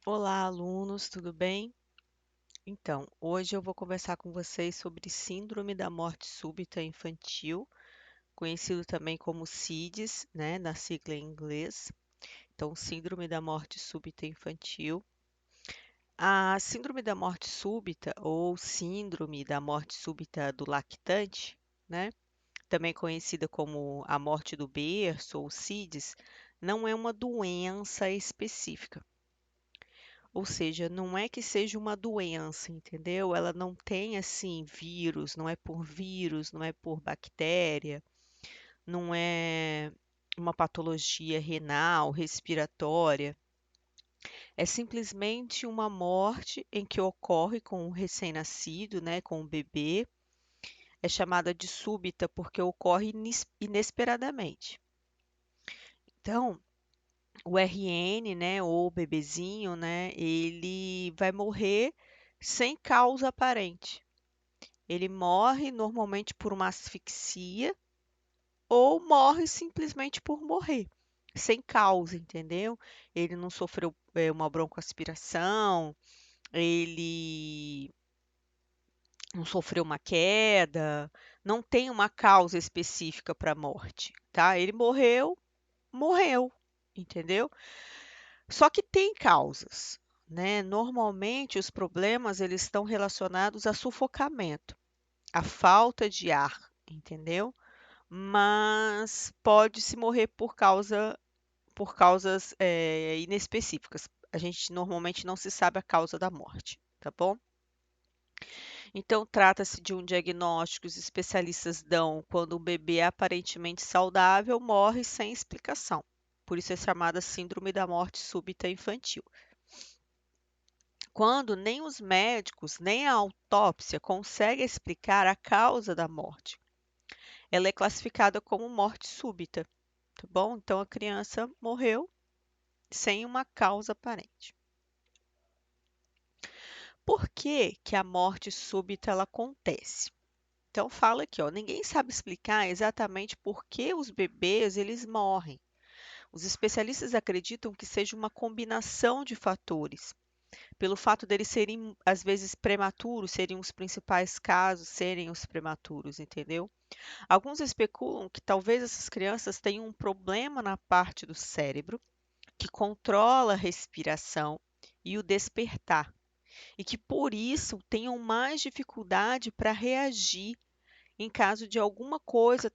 Olá, alunos, tudo bem? Então, hoje eu vou conversar com vocês sobre Síndrome da Morte Súbita Infantil, conhecido também como SIDS, né, na sigla em inglês. Então, Síndrome da Morte Súbita Infantil. A Síndrome da Morte Súbita, ou Síndrome da Morte Súbita do Lactante, né, também conhecida como a morte do berço ou SIDS, não é uma doença específica. Ou seja, não é que seja uma doença, entendeu? Ela não tem assim vírus, não é por vírus, não é por bactéria, não é uma patologia renal, respiratória. É simplesmente uma morte em que ocorre com o recém-nascido, né, com o bebê. É chamada de súbita porque ocorre inesperadamente. Então, o RN, né, ou o bebezinho, né, ele vai morrer sem causa aparente. Ele morre normalmente por uma asfixia ou morre simplesmente por morrer, sem causa, entendeu? Ele não sofreu uma broncoaspiração, ele não sofreu uma queda, não tem uma causa específica para a morte, tá? Ele morreu, morreu, entendeu? Só que tem causas, né? Normalmente os problemas eles estão relacionados a sufocamento, a falta de ar, entendeu? Mas pode-se morrer por causas inespecíficas. A gente normalmente não se sabe a causa da morte, tá bom? Então, trata-se de um diagnóstico que os especialistas dão quando o bebê aparentemente saudável morre sem explicação. Por isso é chamada Síndrome da Morte Súbita Infantil. Quando nem os médicos, nem a autópsia conseguem explicar a causa da morte. Ela é classificada como morte súbita, tá bom? Então a criança morreu sem uma causa aparente. Por que que a morte súbita ela acontece? Então fala aqui, ó, ninguém sabe explicar exatamente por que os bebês eles morrem. Os especialistas acreditam que seja uma combinação de fatores, pelo fato deles serem às vezes prematuros, serem os principais casos, serem os prematuros, entendeu? Alguns especulam que talvez essas crianças tenham um problema na parte do cérebro que controla a respiração e o despertar, e que por isso tenham mais dificuldade para reagir em caso de alguma coisa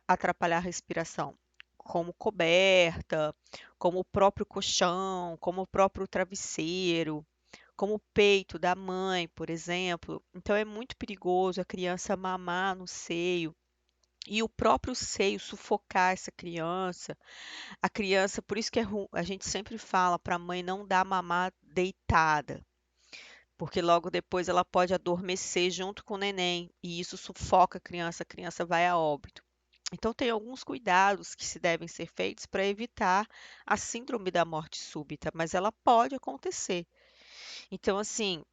atrapalhar a respiração, como coberta, como o próprio colchão, como o próprio travesseiro, como o peito da mãe, por exemplo. Então é muito perigoso a criança mamar no seio e o próprio seio sufocar essa criança. A criança, por isso que a gente sempre fala para a mãe não dar mamar deitada, porque logo depois ela pode adormecer junto com o neném e isso sufoca a criança vai a óbito. Então, tem alguns cuidados que se devem ser feitos para evitar a síndrome da morte súbita, mas ela pode acontecer. Então, assim,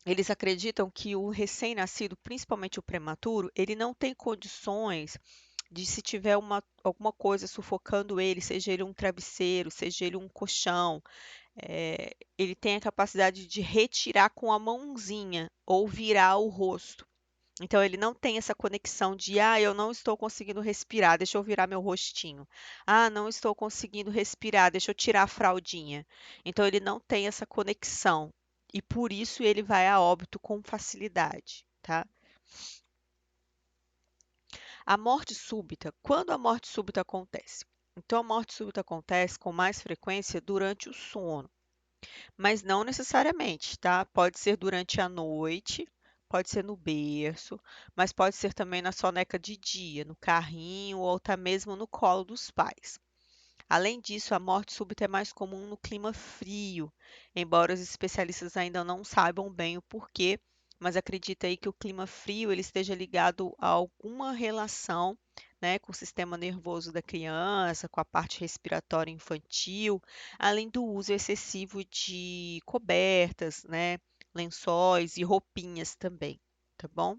eles acreditam que o recém-nascido, principalmente o prematuro, ele não tem condições de se tiver alguma coisa sufocando ele, seja ele um travesseiro, seja ele um colchão, ele tem a capacidade de retirar com a mãozinha ou virar o rosto. Então ele não tem essa conexão de, ah, eu não estou conseguindo respirar, deixa eu virar meu rostinho. Ah, não estou conseguindo respirar, deixa eu tirar a fraldinha. Então ele não tem essa conexão e por isso ele vai a óbito com facilidade, tá? A morte súbita, quando a morte súbita acontece? Então a morte súbita acontece com mais frequência durante o sono. Mas não necessariamente, tá? Pode ser durante a noite, pode ser no berço, mas pode ser também na soneca de dia, no carrinho ou até mesmo no colo dos pais. Além disso, a morte súbita é mais comum no clima frio, embora os especialistas ainda não saibam bem o porquê, mas acredita aí que o clima frio ele esteja ligado a alguma relação, né, com o sistema nervoso da criança, com a parte respiratória infantil, além do uso excessivo de cobertas, né, lençóis e roupinhas também, tá bom?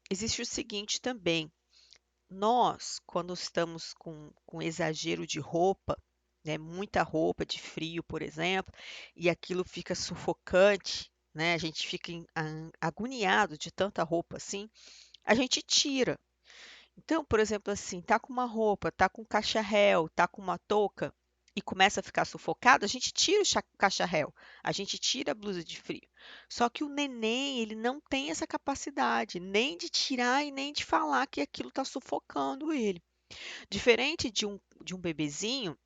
Existe o seguinte também. Nós, quando estamos com exagero de roupa, né, muita roupa de frio, por exemplo, e aquilo fica sufocante, né? A gente fica agoniado de tanta roupa assim, a gente tira. Então, por exemplo, assim, tá com uma roupa, tá com cacharel, tá com uma touca e começa a ficar sufocado, a gente tira o cacharel, a gente tira a blusa de frio. Só que o neném, ele não tem essa capacidade nem de tirar e nem de falar que aquilo está sufocando ele. Diferente de um bebezinho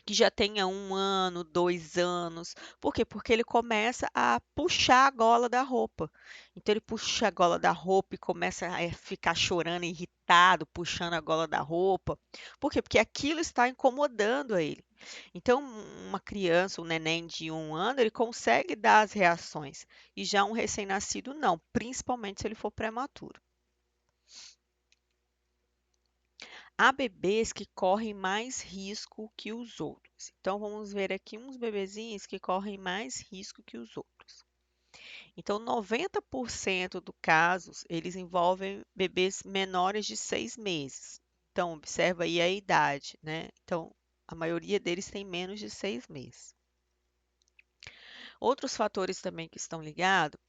que já tenha 1 ano, 2 anos. Por quê? Porque ele começa a puxar a gola da roupa. Então ele puxa a gola da roupa e começa a ficar chorando, irritado, puxando a gola da roupa. Por quê? Porque aquilo está incomodando a ele. Então, uma criança, um neném de 1 ano, ele consegue dar as reações. E já um recém-nascido, não, principalmente se ele for prematuro. Há bebês que correm mais risco que os outros. Então, vamos ver aqui uns bebezinhos que correm mais risco que os outros. Então, 90% dos casos, eles envolvem bebês menores de 6 meses. Então, observa aí a idade, né? Então, a maioria deles tem menos de 6 meses. Outros fatores também que estão ligados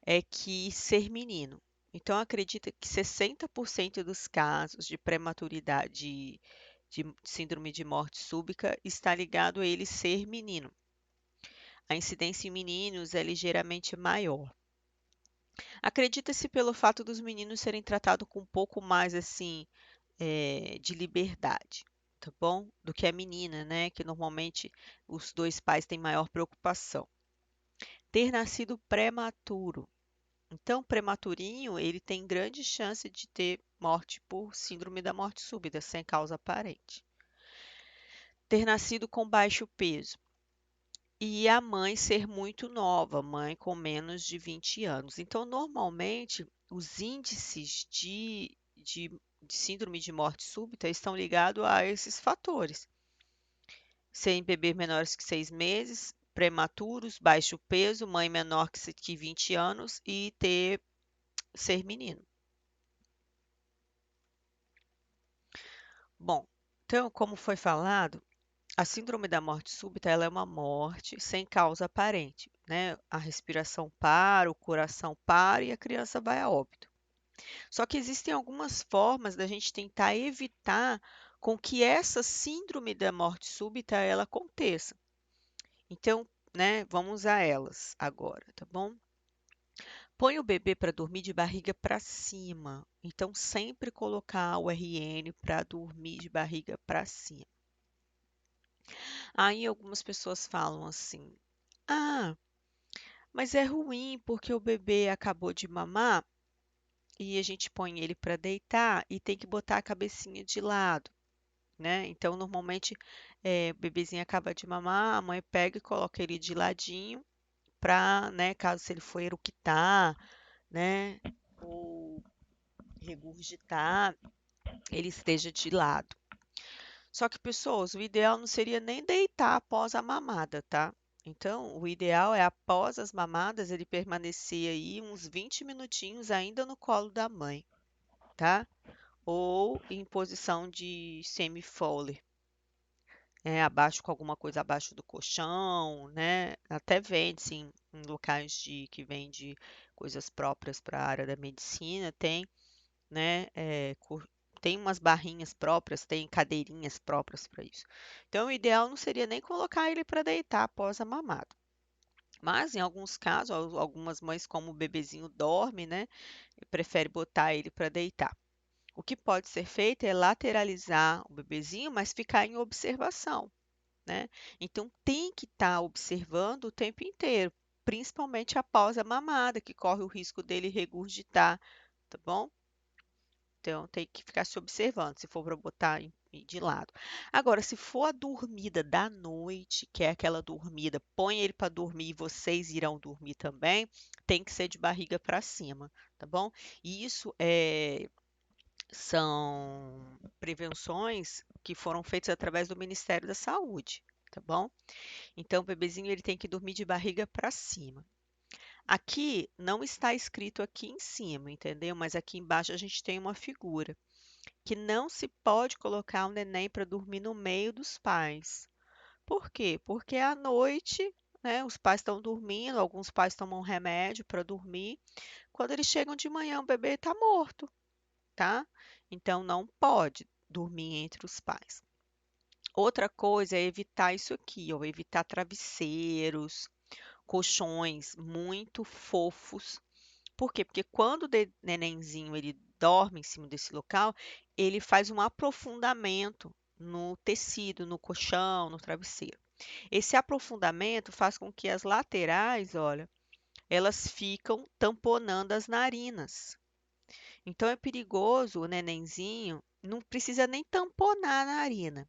é que ser menino. Então, acredita que 60% dos casos de prematuridade, de síndrome de morte súbita, está ligado a ele ser menino. A incidência em meninos é ligeiramente maior. Acredita-se pelo fato dos meninos serem tratados com um pouco mais assim de liberdade, tá bom? Do que a menina, né? Que normalmente os dois pais têm maior preocupação. Ter nascido prematuro. Então, prematurinho, ele tem grande chance de ter morte por síndrome da morte súbita, sem causa aparente. Ter nascido com baixo peso. E a mãe ser muito nova, mãe com menos de 20 anos. Então, normalmente, os índices de síndrome de morte súbita estão ligados a esses fatores. Serem bebês menores que 6 meses, prematuros, baixo peso, mãe menor que 20 anos e ser menino. Bom, então, como foi falado, a síndrome da morte súbita, ela é uma morte sem causa aparente, né? A respiração para, o coração para e a criança vai a óbito. Só que existem algumas formas da gente tentar evitar com que essa síndrome da morte súbita ela aconteça. Então, né, vamos a elas agora, tá bom? Põe o bebê para dormir de barriga para cima. Então, sempre colocar o RN para dormir de barriga para cima. Aí algumas pessoas falam assim: "Ah, mas é ruim porque o bebê acabou de mamar e a gente põe ele para deitar e tem que botar a cabecinha de lado, né? Então, normalmente, o bebezinho acaba de mamar, a mãe pega e coloca ele de ladinho para, né, caso se ele for eructar, né, ou regurgitar, ele esteja de lado. Só que, pessoas, o ideal não seria nem deitar após a mamada, tá? Então, o ideal é após as mamadas ele permanecer aí uns 20 minutinhos ainda no colo da mãe, tá? Ou em posição de semi-Foley, abaixo com alguma coisa abaixo do colchão, né? Até vende, sim, em locais que vende coisas próprias para a área da medicina, tem, né? Tem umas barrinhas próprias, tem cadeirinhas próprias para isso. Então, o ideal não seria nem colocar ele para deitar após a mamada. Mas, em alguns casos, algumas mães, como o bebezinho dorme, né? Prefere botar ele para deitar. O que pode ser feito é lateralizar o bebezinho, mas ficar em observação, né? Então, tem que estar observando o tempo inteiro, principalmente após a mamada, que corre o risco dele regurgitar, tá bom? Então, tem que ficar se observando, se for para botar de lado. Agora, se for a dormida da noite, que é aquela dormida, põe ele para dormir e vocês irão dormir também, tem que ser de barriga para cima, tá bom? E isso são prevenções que foram feitas através do Ministério da Saúde, tá bom? Então, o bebezinho ele tem que dormir de barriga para cima. Aqui não está escrito aqui em cima, entendeu? Mas aqui embaixo a gente tem uma figura que não se pode colocar o neném para dormir no meio dos pais. Por quê? Porque à noite, né, os pais estão dormindo, alguns pais tomam remédio para dormir. Quando eles chegam de manhã, o bebê está morto, tá? Então não pode dormir entre os pais. Outra coisa é evitar isso aqui, ó, evitar travesseiros, colchões muito fofos. Por quê? Porque quando o nenenzinho ele dorme em cima desse local, ele faz um aprofundamento no tecido, no colchão, no travesseiro. Esse aprofundamento faz com que as laterais, olha, elas ficam tamponando as narinas. Então é perigoso o nenenzinho, não precisa nem tamponar a narina,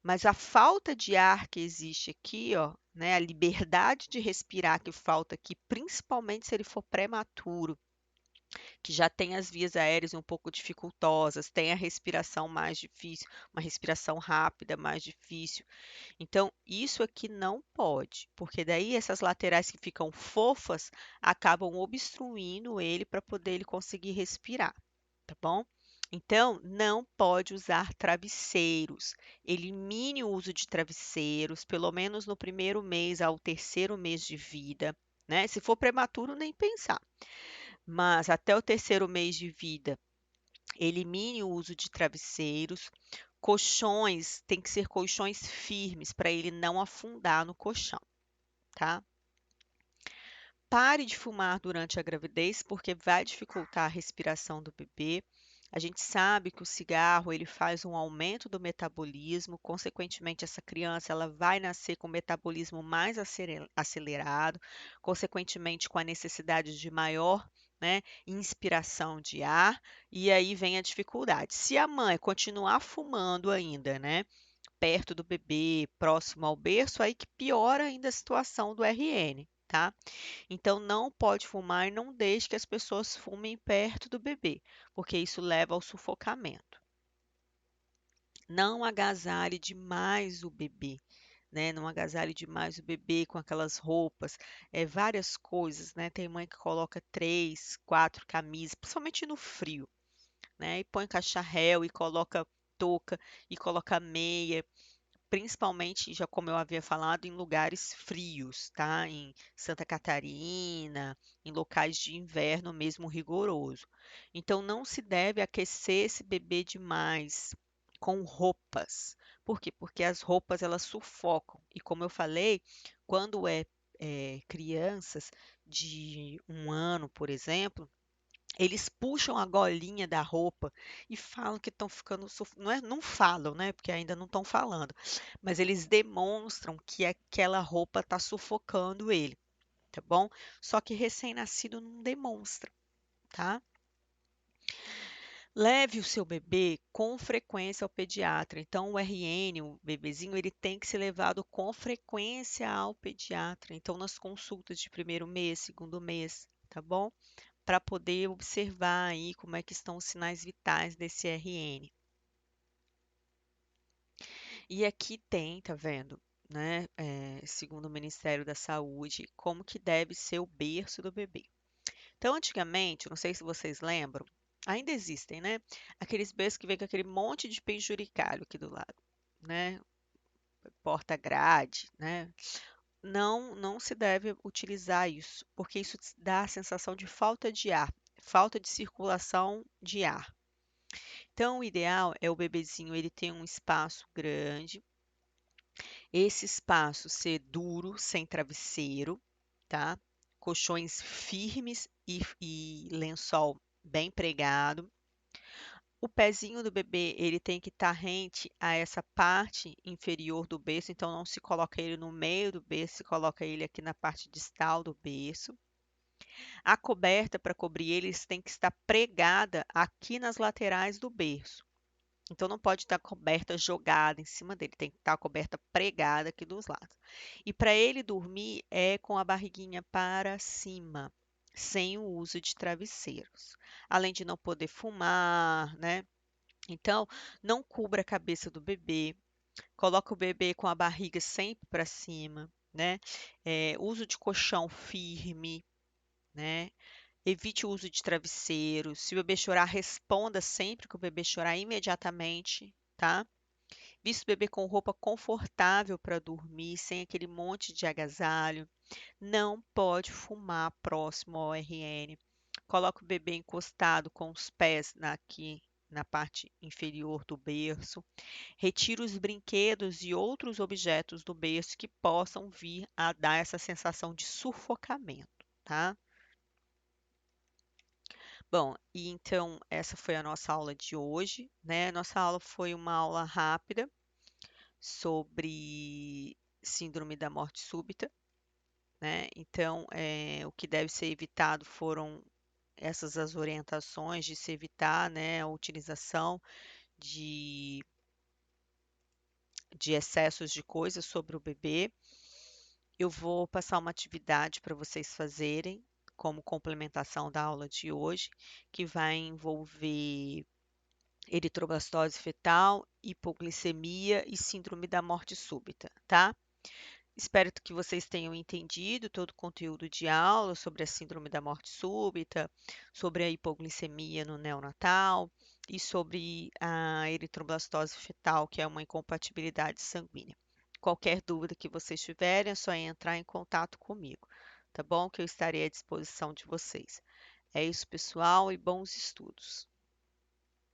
mas a falta de ar que existe aqui, ó, né, a liberdade de respirar que falta aqui, principalmente se ele for prematuro, que já tem as vias aéreas um pouco dificultosas, tem a respiração mais difícil, uma respiração rápida mais difícil. Então, isso aqui não pode, porque daí essas laterais que ficam fofas acabam obstruindo ele para poder ele conseguir respirar, tá bom? Então, não pode usar travesseiros. Elimine o uso de travesseiros, pelo menos no primeiro mês ao terceiro mês de vida, né? Se for prematuro, nem pensar. Mas até o terceiro mês de vida, elimine o uso de travesseiros. Colchões, tem que ser colchões firmes para ele não afundar no colchão, tá? Pare de fumar durante a gravidez, porque vai dificultar a respiração do bebê. A gente sabe que o cigarro ele faz um aumento do metabolismo, consequentemente essa criança ela vai nascer com o metabolismo mais acelerado, consequentemente com a necessidade de maior, né, inspiração de ar, e aí vem a dificuldade. Se a mãe continuar fumando ainda, né, perto do bebê, próximo ao berço, aí que piora ainda a situação do RN, tá? Então não pode fumar e não deixe que as pessoas fumem perto do bebê, porque isso leva ao sufocamento. Não agasalhe demais o bebê, né? Não agasalhe demais o bebê com aquelas roupas, várias coisas, né? Tem mãe que coloca 3, 4 camisas, principalmente no frio, né? E põe cacharel e coloca touca e coloca meia, principalmente, já como eu havia falado, em lugares frios, tá? Em Santa Catarina, em locais de inverno mesmo rigoroso. Então, não se deve aquecer esse bebê demais com roupas. Por quê? Porque as roupas elas sufocam. E como eu falei, quando crianças de 1 ano, por exemplo, eles puxam a golinha da roupa e falam que estão ficando não é, não falam, né, porque ainda não estão falando, mas eles demonstram que aquela roupa está sufocando ele, tá bom? Só que recém-nascido não demonstra, tá? Leve o seu bebê com frequência ao pediatra. Então, o RN, o bebezinho, ele tem que ser levado com frequência ao pediatra. Então, nas consultas de primeiro mês, segundo mês, tá bom? Para poder observar aí como é que estão os sinais vitais desse RN. E aqui tem, tá vendo, né, segundo o Ministério da Saúde, como que deve ser o berço do bebê. Então, antigamente, não sei se vocês lembram, ainda existem, né, aqueles berços que vem com aquele monte de penduricalho aqui do lado, né, porta-grade, né. Não se deve utilizar isso, porque isso dá a sensação de falta de ar, falta de circulação de ar. Então, o ideal é o bebezinho ele ter um espaço grande, esse espaço ser duro, sem travesseiro, tá? Colchões firmes e lençol bem pregado. O pezinho do bebê ele tem que estar rente a essa parte inferior do berço, então não se coloca ele no meio do berço, se coloca ele aqui na parte distal do berço. A coberta para cobrir eles tem que estar pregada aqui nas laterais do berço. Então não pode estar coberta jogada em cima dele, tem que estar a coberta pregada aqui dos lados. E para ele dormir é com a barriguinha para cima, sem o uso de travesseiros. Além de não poder fumar, né? Então, não cubra a cabeça do bebê, coloca o bebê com a barriga sempre para cima, né? Uso de colchão firme, né? Evite o uso de travesseiro. Se o bebê chorar, responda sempre que o bebê chorar imediatamente, tá? Vista o bebê com roupa confortável para dormir, sem aquele monte de agasalho. Não pode fumar próximo ao RN. Coloque o bebê encostado com os pés aqui na parte inferior do berço. Retire os brinquedos e outros objetos do berço que possam vir a dar essa sensação de sufocamento, tá? Bom, e então essa foi a nossa aula de hoje, né? Nossa aula foi uma aula rápida sobre síndrome da morte súbita, né? Então, o que deve ser evitado foram essas as orientações de se evitar, né, a utilização de, de excessos de coisas sobre o bebê. Eu vou passar uma atividade para vocês fazerem como complementação da aula de hoje, que vai envolver eritroblastose fetal, hipoglicemia e síndrome da morte súbita, tá? Espero que vocês tenham entendido todo o conteúdo de aula sobre a síndrome da morte súbita, sobre a hipoglicemia no neonatal e sobre a eritroblastose fetal, que é uma incompatibilidade sanguínea. Qualquer dúvida que vocês tiverem, é só entrar em contato comigo, tá bom? Que eu estarei à disposição de vocês. É isso, pessoal, e bons estudos.